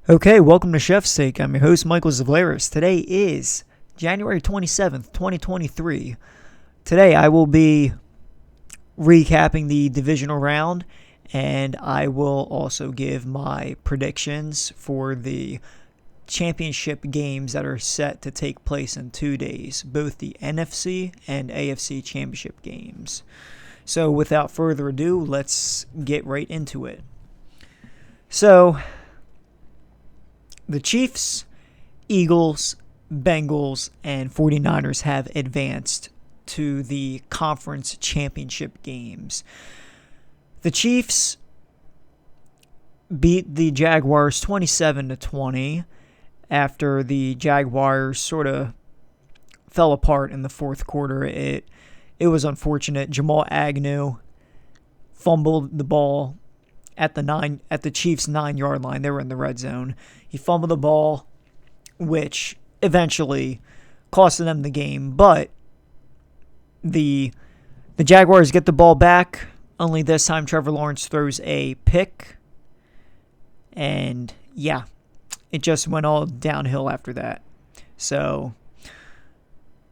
Okay, welcome to Chef's Take. I'm your host, Michael Zavleris. Today is January 27th, 2023. Today I will be recapping the divisional round, and I will also give my predictions for the championship games that are set to take place in 2 days, both the NFC and AFC championship games. So without further ado, let's get right into it. So, the Chiefs, Eagles, Bengals, and 49ers have advanced to the conference championship games. The Chiefs beat the Jaguars 27-20 after the Jaguars sort of fell apart in the fourth quarter. It was unfortunate. Jamal Agnew fumbled the ball at the Chiefs' 9-yard line. They were in the red zone. He fumbled the ball, which eventually costed them the game. But the Jaguars get the ball back. Only this time Trevor Lawrence throws a pick. And yeah, it just went all downhill after that. So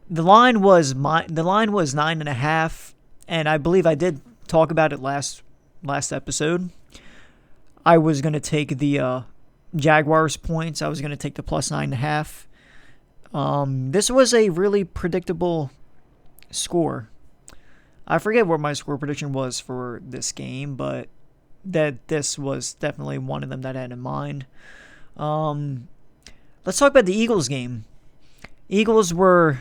the line was 9.5, and I believe I did talk about it last episode. I was going to take the Jaguars points. I was going to take the plus 9.5. This was a really predictable score. I forget what my score prediction was for this game, but this was definitely one of them that I had in mind. Let's talk about the Eagles game. Eagles were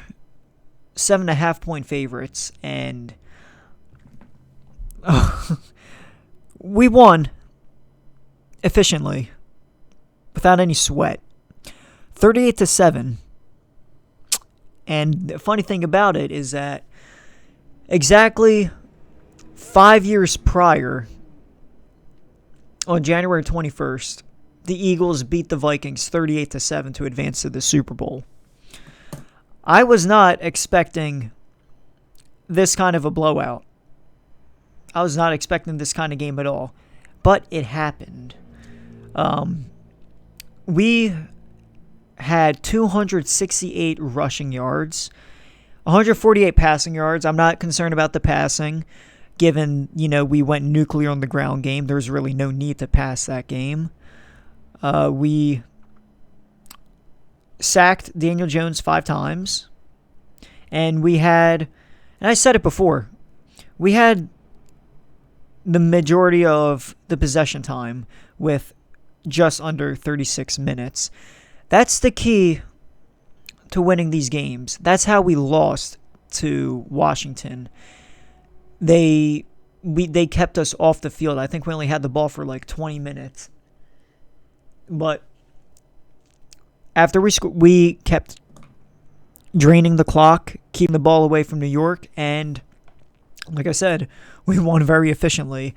7.5 point favorites, and we won efficiently, without any sweat, 38-7. And the funny thing about it is that exactly 5 years prior, on January 21st, the Eagles beat the Vikings 38-7 to advance to the Super Bowl. I was not expecting this kind of a blowout. I was not expecting this kind of game at all, but it happened. We had 268 rushing yards, 148 passing yards. I'm not concerned about the passing, given, we went nuclear on the ground game. There's really no need to pass that game. We sacked Daniel Jones 5 times, and I said it before, we had the majority of the possession time with just under 36 minutes. That's the key to winning these games. That's how we lost to Washington. They kept us off the field. I think we only had the ball for like 20 minutes. But after we kept draining the clock, keeping the ball away from New York, and like I said, we won very efficiently.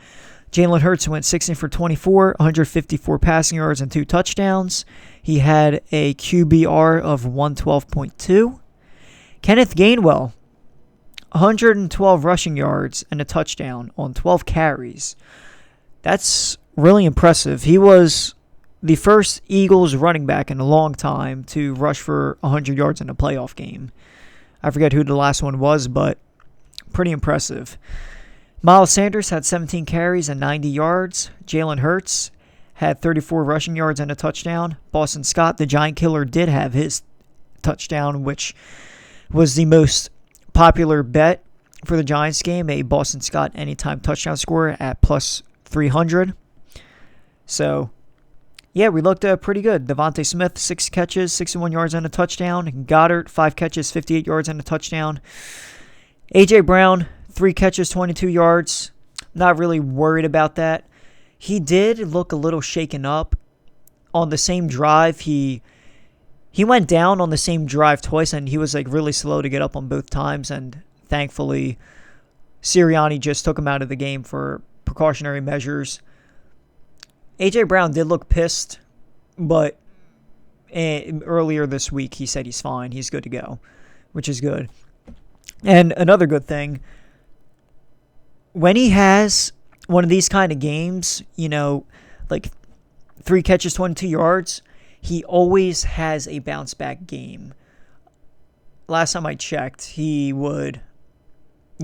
Jalen Hurts went 16 for 24, 154 passing yards and 2 touchdowns. He had a QBR of 112.2. Kenneth Gainwell, 112 rushing yards and a touchdown on 12 carries. That's really impressive. He was the first Eagles running back in a long time to rush for 100 yards in a playoff game. I forget who the last one was, but pretty impressive. Miles Sanders had 17 carries and 90 yards. Jalen Hurts had 34 rushing yards and a touchdown. Boston Scott, the Giant Killer, did have his touchdown, which was the most popular bet for the Giants game, a Boston Scott anytime touchdown score at plus 300. So, yeah, we looked pretty good. Devontae Smith, 6 catches, 61 yards and a touchdown. Goddard, 5 catches, 58 yards and a touchdown. A.J. Brown, 3 catches, 22 yards. Not really worried about that. He did look a little shaken up on the same drive. He went down on the same drive twice, and he was really slow to get up on both times. And thankfully, Sirianni just took him out of the game for precautionary measures. A.J. Brown did look pissed, but earlier this week he said he's fine. He's good to go, which is good. And another good thing, when he has one of these kind of games, 3 catches, 22 yards. He always has a bounce back game. Last time I checked, he would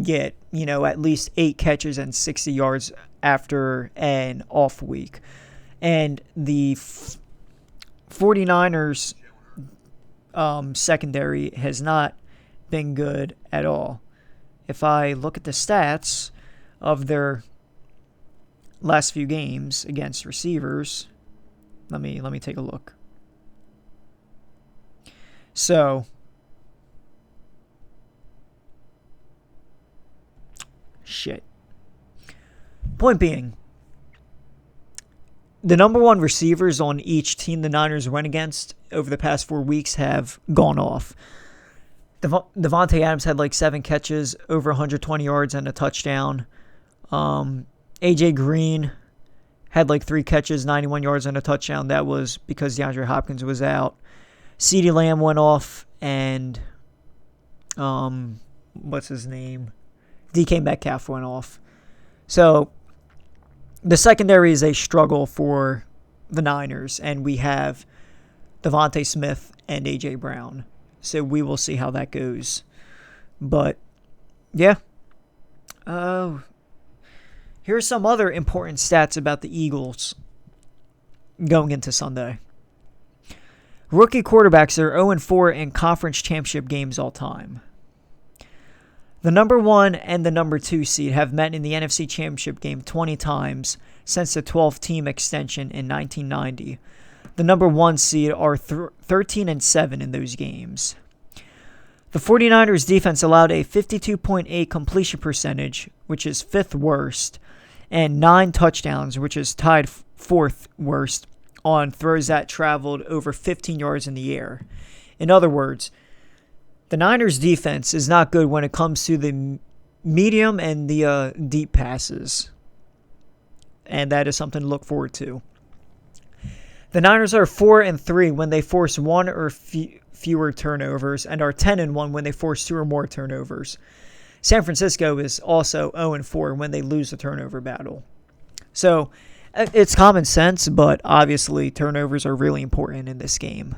get, at least 8 catches and 60 yards after an off week. And the 49ers secondary has not been good at all. If I look at the stats of their last few games against receivers, let me take a look. So, point being, the number one receivers on each team the Niners went against over the past 4 weeks have gone off. Devontae Adams had like 7 catches, over 120 yards and a touchdown. AJ Green had like 3 catches, 91 yards and a touchdown. That was because DeAndre Hopkins was out. CeeDee Lamb went off, and what's his name? DK Metcalf went off. So the secondary is a struggle for the Niners, and we have Devontae Smith and A.J. Brown. So we will see how that goes. But, yeah. Here's some other important stats about the Eagles going into Sunday. Rookie quarterbacks are 0-4 in conference championship games all time. The number 1 and the number 2 seed have met in the NFC Championship game 20 times since the 12-team extension in 1990. The number 1 seed are 13-7 in those games. The 49ers defense allowed a 52.8 completion percentage, which is 5th worst, and 9 touchdowns, which is tied 4th worst, on throws that traveled over 15 yards in the air. In other words, the Niners defense is not good when it comes to the medium and the deep passes. And that is something to look forward to. The Niners are 4-3 when they force 1 or fewer turnovers, and are 10-1 when they force 2 or more turnovers. San Francisco is also 0-4 when they lose the turnover battle. So, it's common sense, but obviously turnovers are really important in this game.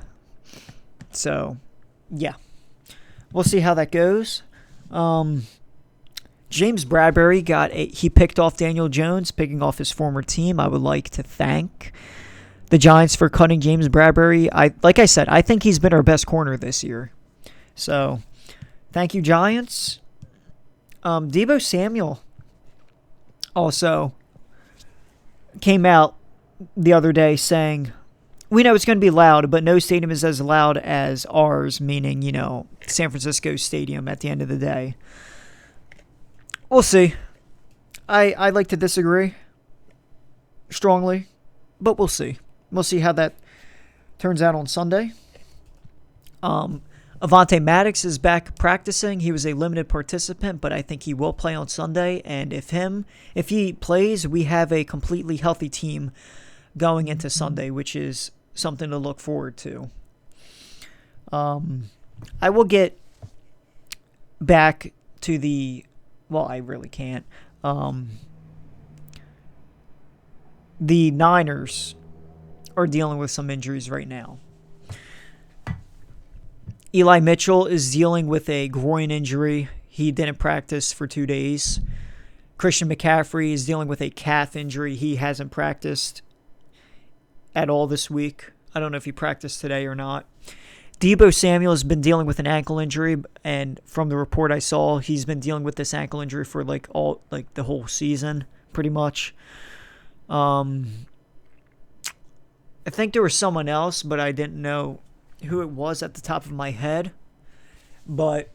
So, yeah. We'll see how that goes. James Bradbury he picked off Daniel Jones, picking off his former team. I would like to thank the Giants for cutting James Bradbury. Like I said, I think he's been our best corner this year. So, thank you, Giants. Deebo Samuel also came out the other day saying, we know it's going to be loud, but no stadium is as loud as ours, meaning, San Francisco Stadium at the end of the day. We'll see. I like to disagree strongly, but we'll see. We'll see how that turns out on Sunday. Avonte Maddox is back practicing. He was a limited participant, but I think he will play on Sunday. And if he plays, we have a completely healthy team going into Sunday, which is something to look forward to. I will get back to I really can't. The Niners are dealing with some injuries right now. Eli Mitchell is dealing with a groin injury. He didn't practice for 2 days. Christian McCaffrey is dealing with a calf injury. He hasn't practiced at all this week. I don't know if he practiced today or not. Deebo Samuel has been dealing with an ankle injury, and from the report I saw, he's been dealing with this ankle injury for the whole season, pretty much. I think there was someone else, but I didn't know who it was at the top of my head. But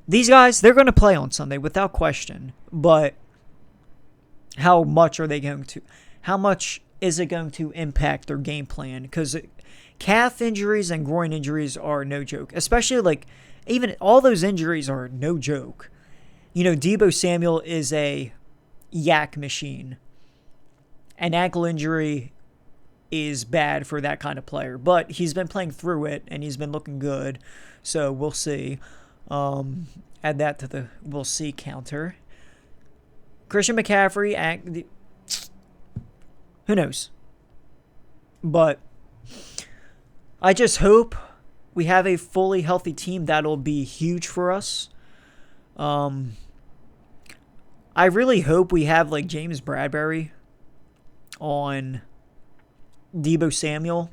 these guys, they're going to play on Sunday without question. But how much is it going to impact their game plan? Because calf injuries and groin injuries are no joke. Especially even all those injuries are no joke. Deebo Samuel is a yak machine. An ankle injury is bad for that kind of player. But he's been playing through it, and he's been looking good. So we'll see. Add that to the we'll see counter. Christian McCaffrey, who knows? But I just hope we have a fully healthy team. That'll be huge for us. I really hope we have like James Bradbury on Deebo Samuel,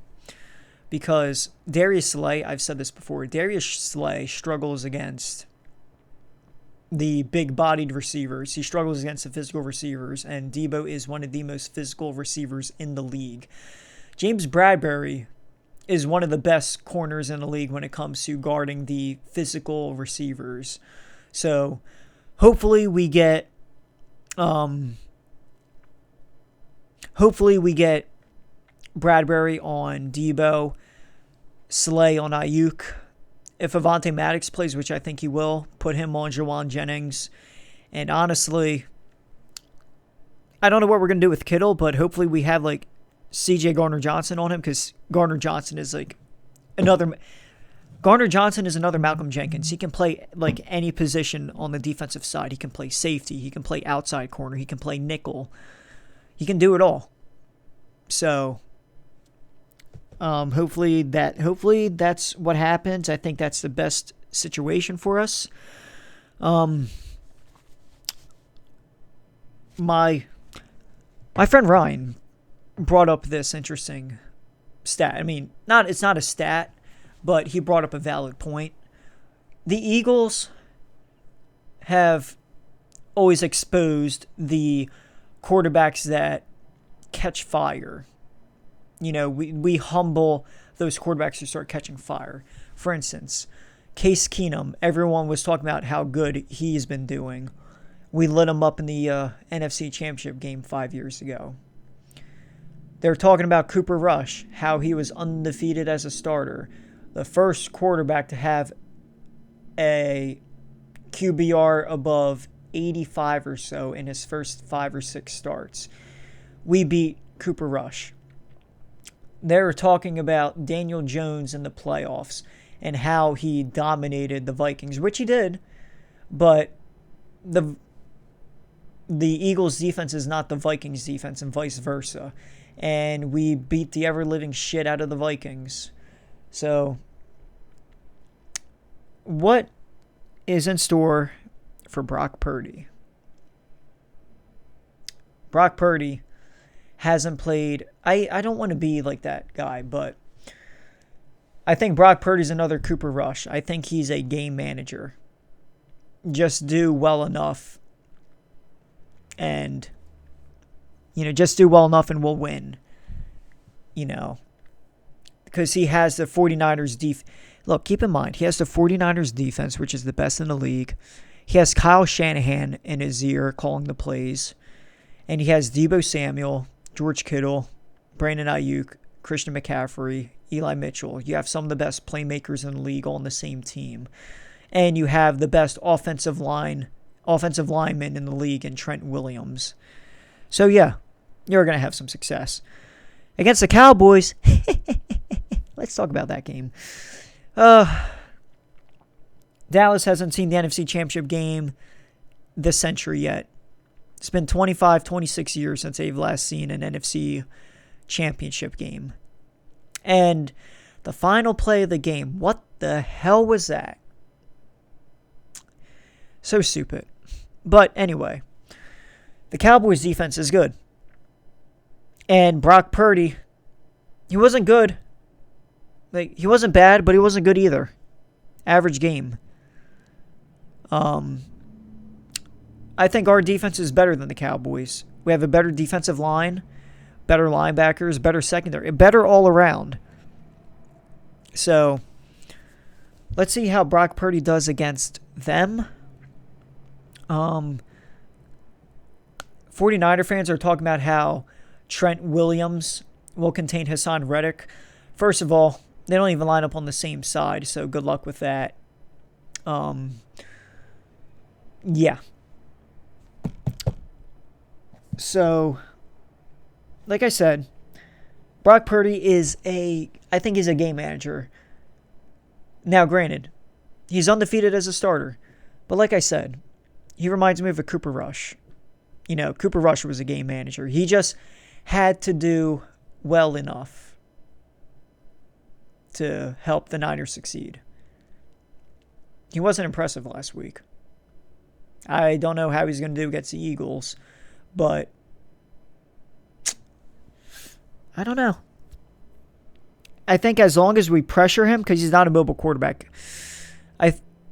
because Darius Slay, I've said this before, Darius Slay struggles against the big-bodied receivers. He struggles against the physical receivers, and Deebo is one of the most physical receivers in the league. James Bradbury is one of the best corners in the league when it comes to guarding the physical receivers. So hopefully we get Bradbury on Deebo, Slay on Ayuk. If Avonte Maddox plays, which I think he will, put him on Jawan Jennings. And honestly, I don't know what we're going to do with Kittle, but hopefully we have like CJ Gardner-Johnson on him, because Gardner-Johnson is another Malcolm Jenkins. He can play like any position on the defensive side. He can play safety. He can play outside corner. He can play nickel. He can do it all. So hopefully that's what happens. I think that's the best situation for us. My friend Ryan brought up this interesting stat. I mean, it's not a stat, but he brought up a valid point. The Eagles have always exposed the quarterbacks that catch fire. You know, we humble those quarterbacks who start catching fire. For instance, Case Keenum, everyone was talking about how good he's been doing. We lit him up in the NFC Championship game 5 years ago. They were talking about Cooper Rush, how he was undefeated as a starter. The first quarterback to have a QBR above 85 or so in his first 5 or 6 starts. We beat Cooper Rush. They were talking about Daniel Jones in the playoffs and how he dominated the Vikings, which he did, but the Eagles' defense is not the Vikings' defense and vice versa. And we beat the ever-living shit out of the Vikings. So, what is in store for Brock Purdy? Brock Purdy hasn't played. I don't want to be like that guy, but I think Brock Purdy's another Cooper Rush. I think he's a game manager. Just do well enough and we'll win. Because he has the 49ers defense. Look, keep in mind, he has the 49ers defense, which is the best in the league. He has Kyle Shanahan in his ear calling the plays. And he has Deebo Samuel, George Kittle, Brandon Ayuk, Christian McCaffrey, Eli Mitchell. You have some of the best playmakers in the league on the same team. And you have the best offensive lineman in the league in Trent Williams. So, yeah, you're going to have some success. Against the Cowboys, let's talk about that game. Dallas hasn't seen the NFC Championship game this century yet. It's been 26 years since they've last seen an NFC Championship game. And the final play of the game, what the hell was that? So stupid. But anyway, the Cowboys' defense is good. And Brock Purdy, he wasn't good. He wasn't bad, but he wasn't good either. Average game. I think our defense is better than the Cowboys. We have a better defensive line, better linebackers, better secondary, better all around. So, let's see how Brock Purdy does against them. 49er fans are talking about how Trent Williams will contain Hassan Reddick. First of all, they don't even line up on the same side, so good luck with that. Yeah. So, like I said, Brock Purdy I think he's a game manager. Now, granted, he's undefeated as a starter. But like I said, he reminds me of a Cooper Rush. Cooper Rush was a game manager. He just had to do well enough. to help the Niners succeed. He wasn't impressive last week. I don't know how he's going to do against the Eagles, but I don't know. I think as long as we pressure him, because he's not a mobile quarterback,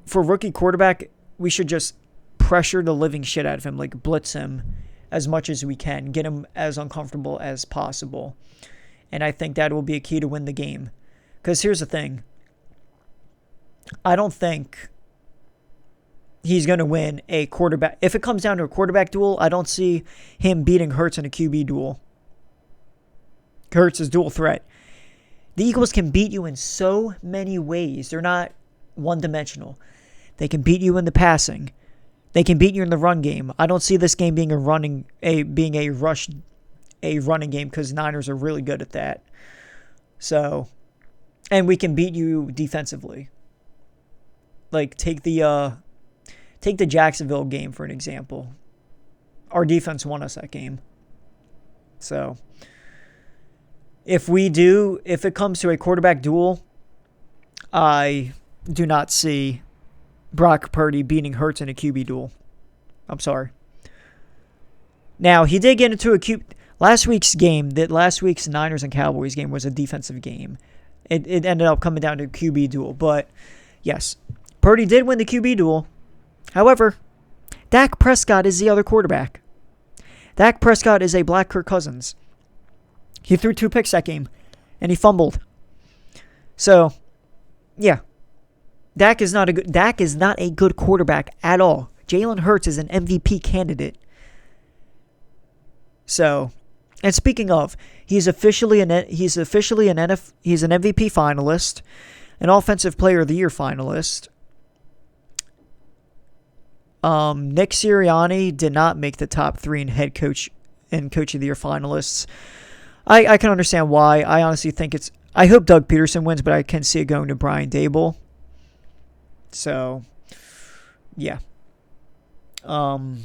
for rookie quarterback, we should just pressure the living shit out of him, like blitz him as much as we can, get him as uncomfortable as possible. And I think that will be a key to win the game. Because here's the thing. I don't think he's going to win a quarterback. If it comes down to a quarterback duel, I don't see him beating Hurts in a QB duel. Hurts is dual threat. The Eagles can beat you in so many ways. They're not one-dimensional. They can beat you in the passing. They can beat you in the run game. I don't see this game being a running game because Niners are really good at that. So, and we can beat you defensively. Like take the Jacksonville game for an example. Our defense won us that game. So, if it comes to a quarterback duel, I do not see Brock Purdy beating Hurts in a QB duel. I'm sorry. Now, he did get into last week's Niners and Cowboys game was a defensive game. It ended up coming down to a QB duel. But, yes, Purdy did win the QB duel. However, Dak Prescott is the other quarterback. Dak Prescott is a black Kirk Cousins. He threw 2 picks that game, and he fumbled. So, yeah. Dak is not a good quarterback at all. Jalen Hurts is an MVP candidate. So, and speaking of, he's officially an MVP finalist, an Offensive Player of the Year finalist. Nick Sirianni did not make the top 3 in head coach and Coach of the Year finalists. I can understand why. I honestly think I hope Doug Peterson wins, but I can see it going to Brian Daboll. So, yeah. But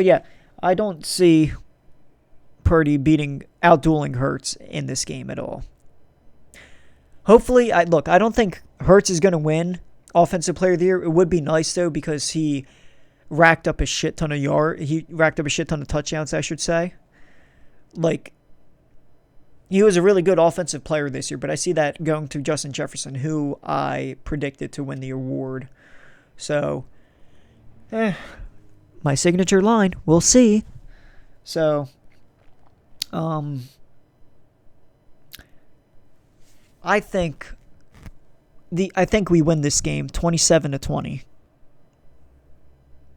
yeah, I don't see Purdy outdueling Hurts in this game at all. Hopefully, I don't think Hurts is going to win Offensive Player of the Year. It would be nice, though, because he racked up a shit ton of touchdowns, I should say. Like, he was a really good offensive player this year, but I see that going to Justin Jefferson, who I predicted to win the award. So, my signature line, we'll see. So, I think we win this game 27-20.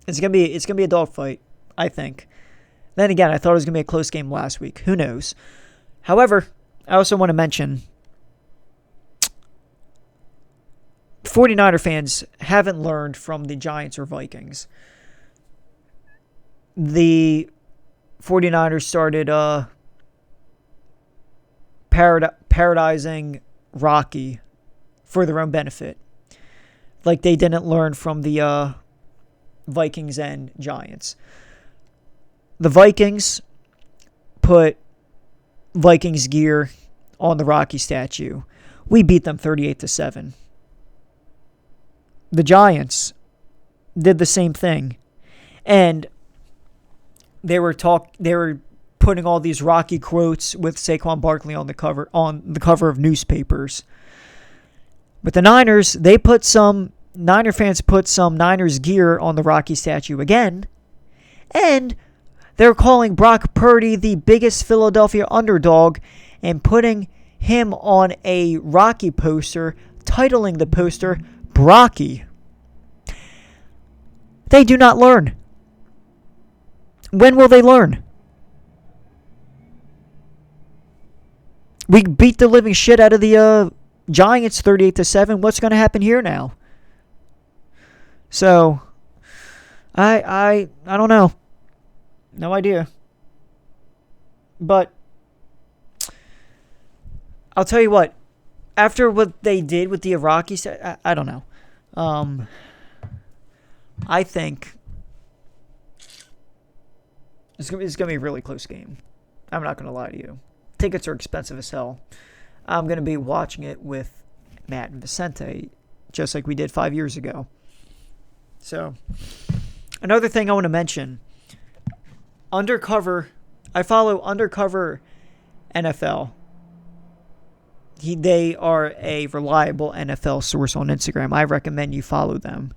It's gonna be a dogfight, I think. Then again, I thought it was gonna be a close game last week. Who knows? However, I also want to mention 49er fans haven't learned from the Giants or Vikings. The 49ers started parodizing Rocky for their own benefit. Like they didn't learn from the Vikings and Giants. The Vikings put Vikings gear on the Rocky statue. We beat them 38-7. The Giants did the same thing. And they were putting all these Rocky quotes with Saquon Barkley on the cover of newspapers. But the Niners, Niner fans put some Niners gear on the Rocky statue again. And they're calling Brock Purdy the biggest Philadelphia underdog and putting him on a Rocky poster, titling the poster Brocky. They do not learn. When will they learn? We beat the living shit out of the Giants 38-7. What's going to happen here now? So, I don't know. No idea. But I'll tell you what. After what they did with the Iraqi, I don't know. I think it's gonna be a really close game. I'm not gonna lie to you. Tickets are expensive as hell. I'm going to be watching it with Matt and Vicente, just like we did 5 years ago. So, another thing I want to mention, I follow Undercover NFL. They are a reliable NFL source on Instagram. I recommend you follow them.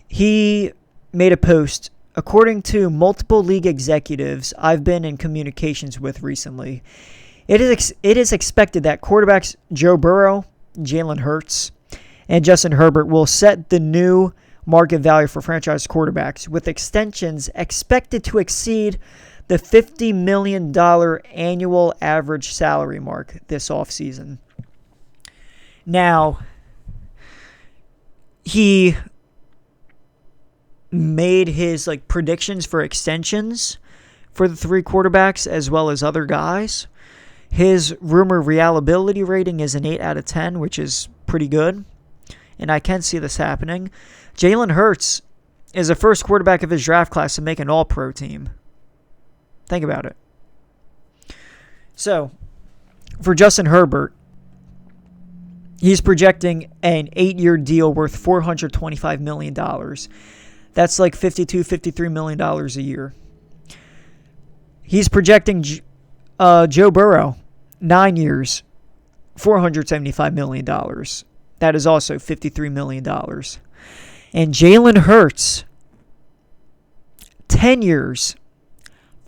He made a post. According to multiple league executives I've been in communications with recently, it is expected that quarterbacks Joe Burrow, Jalen Hurts, and Justin Herbert will set the new market value for franchise quarterbacks, with extensions expected to exceed the $50 million annual average salary mark this offseason. Now, he made his predictions for extensions for the 3 quarterbacks as well as other guys. His rumor reliability rating is an 8 out of 10, which is pretty good, and I can see this happening. Jalen Hurts is the first quarterback of his draft class to make an all-pro team. Think about it. So, for Justin Herbert, he's projecting an 8-year deal worth $425 million. That's like $53 million a year. He's projecting Joe Burrow, 9 years, $475 million. That is also $53 million. And Jalen Hurts, 10 years,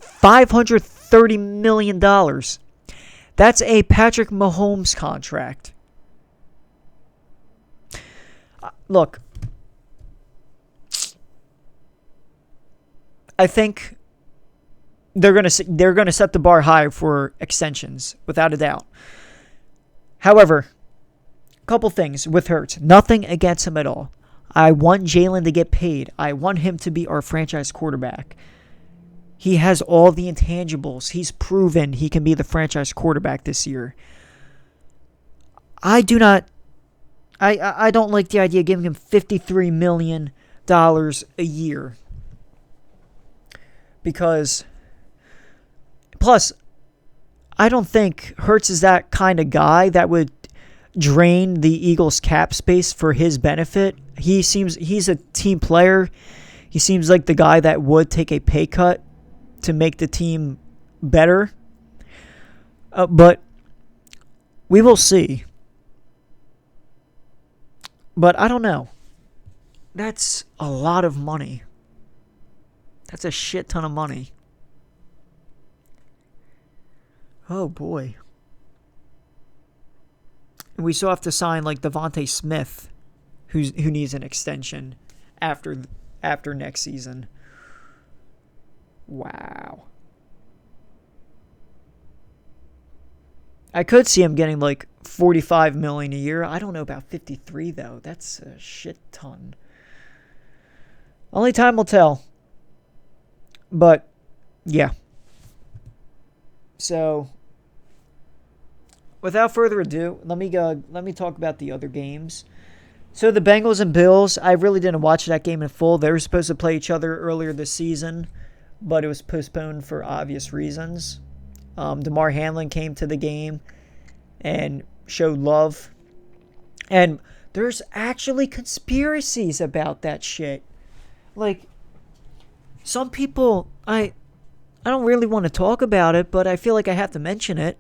$530 million. That's a Patrick Mahomes contract. Look, I think they're going to set the bar high for extensions, without a doubt. However, a couple things with Hurts. Nothing against him at all. I want Jalen to get paid. I want him to be our franchise quarterback. He has all the intangibles. He's proven he can be the franchise quarterback this year. I don't like the idea of giving him $53 million a year. Because, plus, I don't think Hurts is that kind of guy that would drain the Eagles' cap space for his benefit. He's a team player. He seems like the guy that would take a pay cut to make the team better. But we will see. But I don't know. That's a lot of money. That's a shit ton of money. Oh boy. And we still have to sign Devontae Smith, who needs an extension after next season. Wow. I could see him getting $45 million a year. I don't know about 53 though. That's a shit ton. Only time will tell. But yeah. So, without further ado, let me talk about the other games. So the Bengals and Bills, I really didn't watch that game in full. They were supposed to play each other earlier this season, but it was postponed for obvious reasons. DeMar Hamlin came to the game and showed love. And there's actually conspiracies about that shit. Some people, I don't really want to talk about it, but I feel like I have to mention it.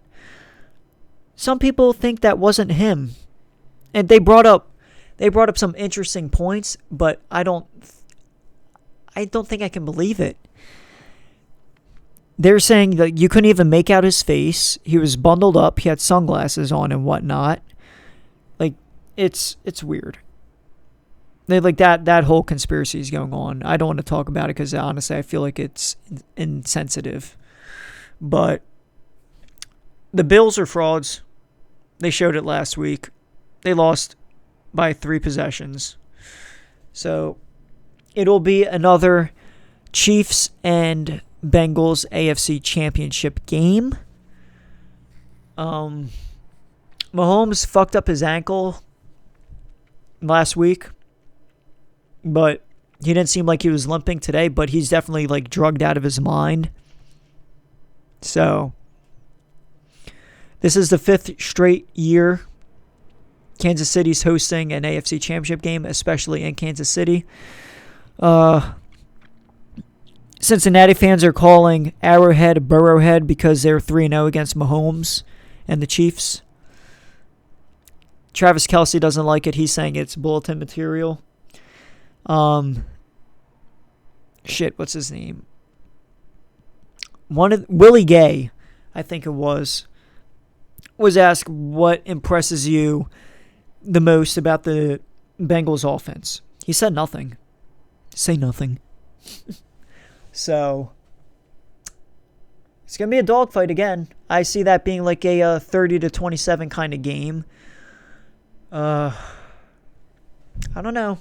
Some people think that wasn't him. And they brought up some interesting points, but I don't think I can believe it. They're saying that you couldn't even make out his face. He was bundled up. He had sunglasses on and whatnot. It's weird. They that whole conspiracy is going on. I don't want to talk about it because honestly I feel like it's insensitive. But the Bills are frauds. They showed it last week. They lost by 3 possessions. So it'll be another Chiefs and Bengals AFC Championship game. Mahomes fucked up his ankle last week, but he didn't seem like he was limping today, but he's definitely drugged out of his mind. So This is the 5th straight year Kansas City's hosting an AFC Championship game, especially in Kansas City. Cincinnati fans are calling Arrowhead Burrowhead because they're 3-0 against Mahomes and the Chiefs. Travis Kelce doesn't like it. He's saying it's bulletin material. What's his name? Willie Gay, I think it was asked what impresses you the most about the Bengals offense. He said nothing. Say nothing. So, it's going to be a dogfight again. I see that being like a 30-27 kind of game. I don't know.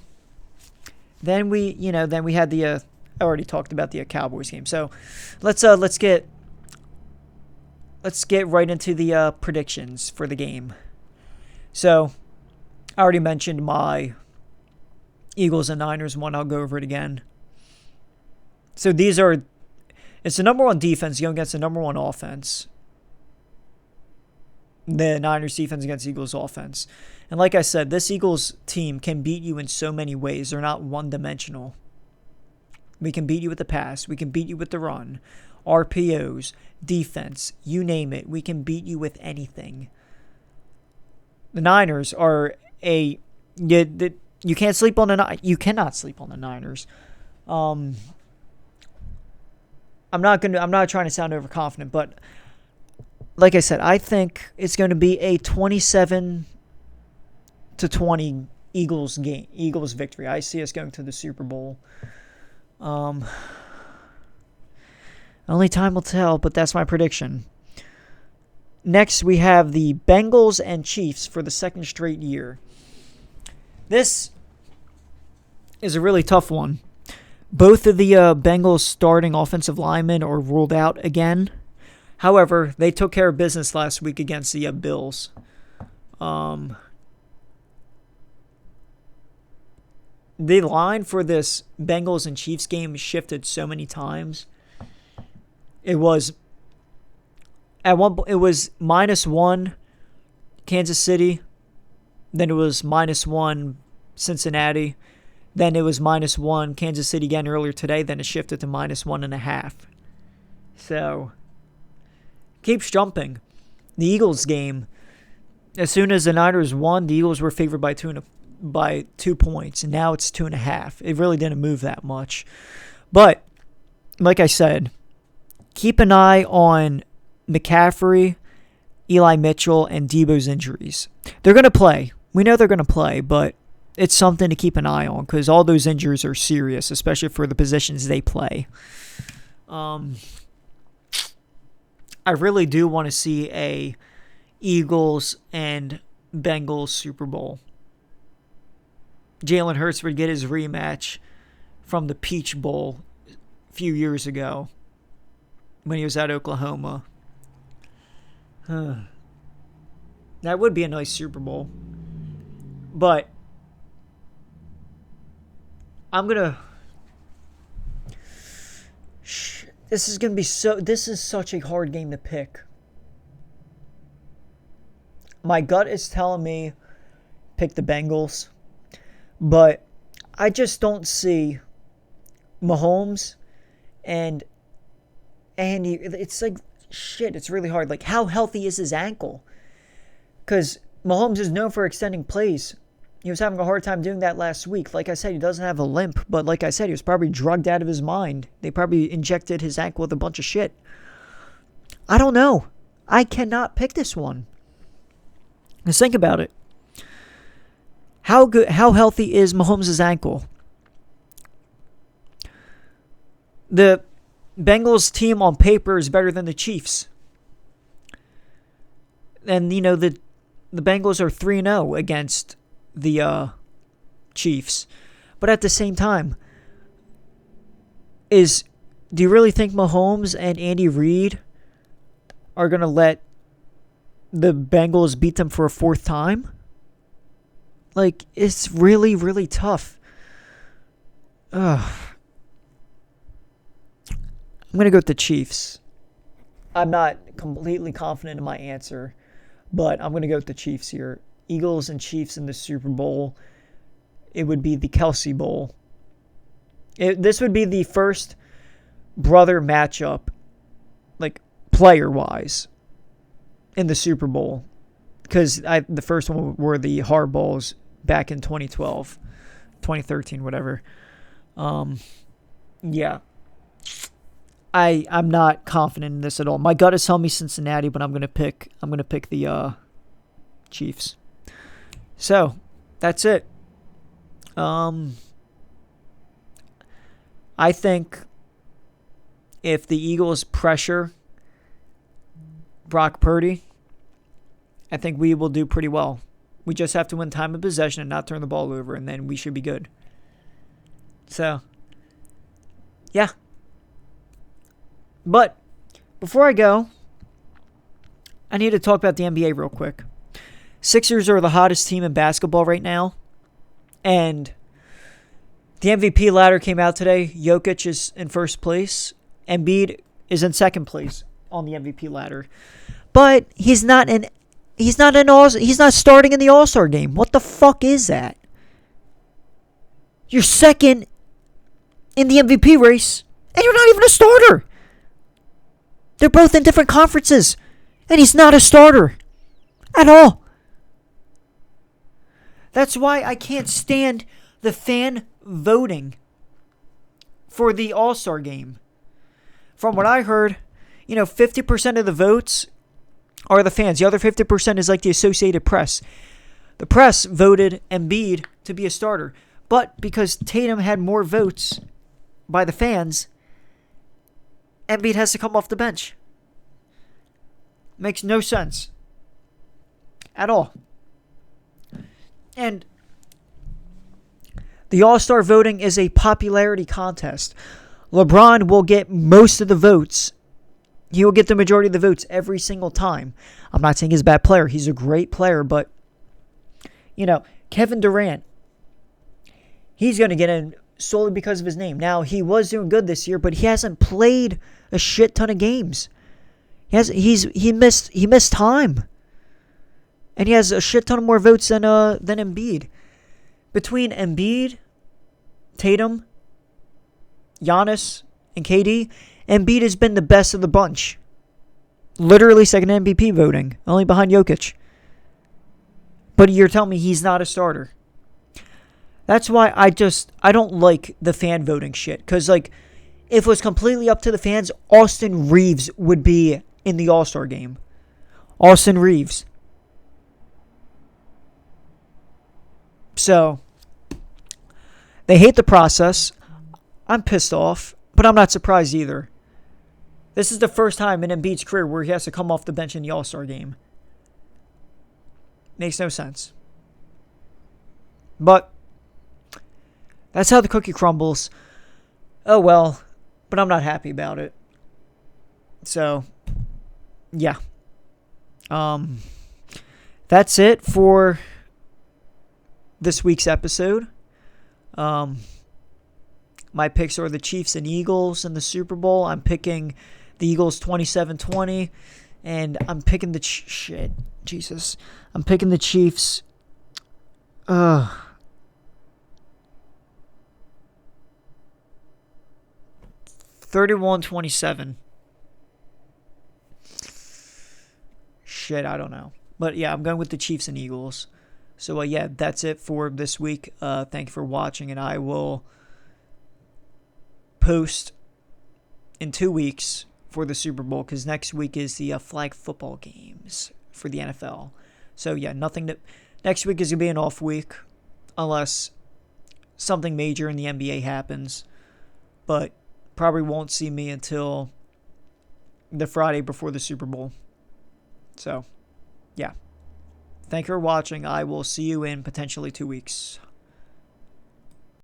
Then we had the I already talked about the Cowboys game. So, let's get right into the predictions for the game. So, I already mentioned my Eagles and Niners one. I'll go over it again. So it's the number one defense going against the number one offense. The Niners defense against Eagles offense. And like I said, this Eagles team can beat you in so many ways. They're not one-dimensional. We can beat you with the pass. We can beat you with the run. RPOs, defense, you name it. We can beat you with anything. The Niners are you can't sleep on you cannot sleep on the Niners. I'm not trying to sound overconfident, but like I said, I think it's going to be a 27-20 Eagles game, Eagles victory. I see us going to the Super Bowl. Only time will tell, but that's my prediction. Next, we have the Bengals and Chiefs for the second straight year. This is a really tough one. Both of the Bengals starting offensive linemen are ruled out again. However, they took care of business last week against the Bills. The line for this Bengals and Chiefs game shifted so many times. It was -1 Kansas City, then it was -1 Cincinnati, then it was -1 Kansas City again earlier today, then it shifted to -1.5. So, keeps jumping. The Eagles game, as soon as the Niners won, the Eagles were favored by 2 points, and now it's 2.5. It really didn't move that much. But, like I said, keep an eye on McCaffrey, Eli Mitchell, and Debo's injuries. They're going to play. We know they're going to play, but it's something to keep an eye on because all those injuries are serious, especially for the positions they play. I really do want to see a Eagles and Bengals Super Bowl. Jalen Hurts would get his rematch from the Peach Bowl a few years ago when he was at Oklahoma. That would be a nice Super Bowl. But I'm going to... This is such a hard game to pick. My gut is telling me pick the Bengals. But I just don't see Mahomes and Andy. It's like, shit, it's really hard. Like, how healthy is his ankle? Because Mahomes is known for extending plays. He was having a hard time doing that last week. Like I said, he doesn't have a limp. But like I said, he was probably drugged out of his mind. They probably injected his ankle with a bunch of shit. I don't know. I cannot pick this one. Just think about it. How healthy is Mahomes' ankle? The Bengals team on paper is better than the Chiefs. And, the Bengals are 3-0 against the Chiefs. But at the same time, do you really think Mahomes and Andy Reid are going to let the Bengals beat them for a fourth time? Like, it's really, really tough. I'm going to go with the Chiefs. I'm not completely confident in my answer. But I'm going to go with the Chiefs here. Eagles and Chiefs in the Super Bowl. It would be the Kelsey Bowl. This would be the first brother matchup, like player-wise, in the Super Bowl. Because the first one were the Hardballs back in 2012, 2013, whatever. Yeah. I'm not confident in this at all. My gut is telling me Cincinnati, but I'm gonna pick the Chiefs. So that's it. I think if the Eagles pressure Brock Purdy, I think we will do pretty well. We just have to win time of possession and not turn the ball over, and then we should be good. So, yeah. But before I go, I need to talk about the NBA real quick. Sixers are the hottest team in basketball right now. And the MVP ladder came out today. Jokic is in first place. Embiid is in second place on the MVP ladder. But he's not starting in the All-Star game. What the fuck is that? You're second in the MVP race, and you're not even a starter. They're both in different conferences, and he's not a starter at all. That's why I can't stand the fan voting for the All-Star game. From what I heard, 50% of the votes are the fans. The other 50% is like the Associated Press. The press voted Embiid to be a starter. But because Tatum had more votes by the fans, Embiid has to come off the bench. Makes no sense at all. And the All-Star voting is a popularity contest. LeBron will get most of the votes. He will get the majority of the votes every single time. I'm not saying he's a bad player. He's a great player, but, Kevin Durant, he's going to get in solely because of his name. Now, he was doing good this year, but he hasn't played a shit ton of games. He missed time. And he has a shit ton of more votes than Embiid. Between Embiid, Tatum, Giannis, and KD, Embiid has been the best of the bunch. Literally second MVP voting, only behind Jokic. But you're telling me he's not a starter. That's why I don't like the fan voting shit. Because, if it was completely up to the fans, Austin Reeves would be in the All-Star game. Austin Reeves. So, they hate the process. I'm pissed off, but I'm not surprised either. This is the first time in Embiid's career where he has to come off the bench in the All-Star game. Makes no sense. But that's how the cookie crumbles. Oh well, but I'm not happy about it. So, yeah. That's it for this week's episode. My picks are the Chiefs and Eagles in the Super Bowl. I'm picking the Eagles 27-20, and I'm picking the I'm picking the Chiefs. 31-27. Shit, I don't know. But yeah, I'm going with the Chiefs and Eagles. So yeah, that's it for this week. Thank you for watching, and I will post in 2 weeks for the Super Bowl, because next week is the flag football games for the NFL. So yeah, next week is going to be an off week unless something major in the NBA happens, but probably won't see me until the Friday before the Super Bowl. So yeah, thank you for watching. I will see you in potentially 2 weeks.